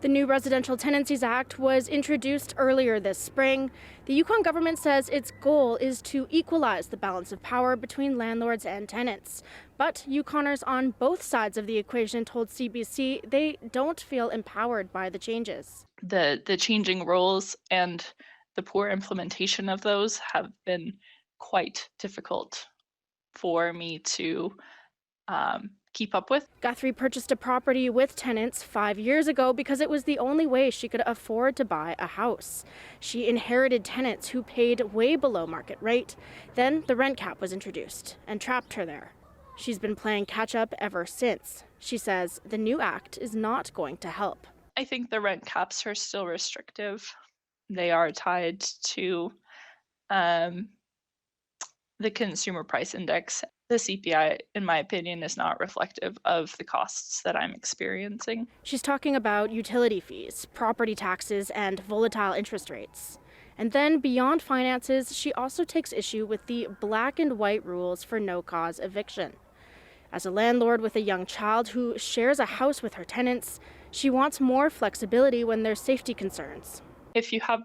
The new Residential Tenancies Act was introduced earlier this spring. The Yukon government says its goal is to equalize the balance of power between landlords and tenants. But Yukoners on both sides of the equation told CBC they don't feel empowered by the changes. The changing rules and the poor implementation of those have been quite difficult for me to keep up with. Guthrie purchased a property with tenants 5 years ago because it was the only way she could afford to buy a house. She inherited tenants who paid way below market rate. Then the rent cap was introduced and trapped her there. She's been playing catch up ever since. She says the new act is not going to help. I think the rent caps are still restrictive. They are tied to the consumer price index. The CPI, in my opinion, is not reflective of the costs that I'm experiencing. She's talking about utility fees, property taxes, and volatile interest rates. And then beyond finances, she also takes issue with the black and white rules for no-cause eviction. As a landlord with a young child who shares a house with her tenants, she wants more flexibility when there's safety concerns. If you have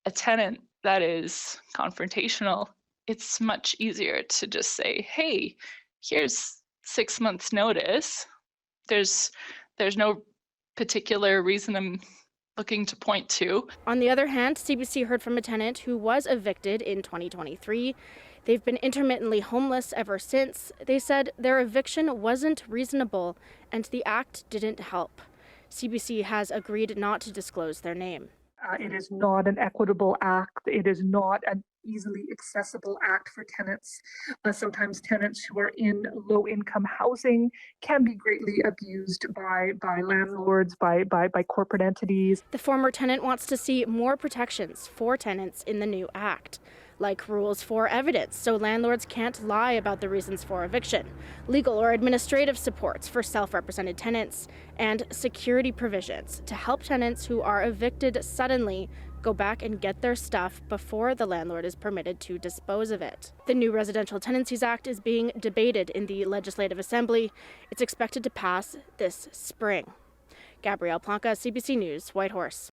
a tenant that is confrontational, it's much easier to just say, hey, here's 6 months notice. There's no particular reason I'm looking to point to. On the other hand, CBC heard from a tenant who was evicted in 2023. They've been intermittently homeless ever since. They said their eviction wasn't reasonable and the act didn't help. CBC has agreed not to disclose their name. It is not an equitable act. It is not an easily accessible act for tenants. Sometimes tenants who are in low-income housing can be greatly abused by landlords, by corporate entities. The former tenant wants to see more protections for tenants in the new act, like rules for evidence so landlords can't lie about the reasons for eviction, legal or administrative supports for self-represented tenants, and security provisions to help tenants who are evicted suddenly go back and get their stuff before the landlord is permitted to dispose of it. The new Residential Tenancies Act is being debated in the Legislative Assembly. It's expected to pass this spring. Gabrielle Plonka, CBC News, Whitehorse.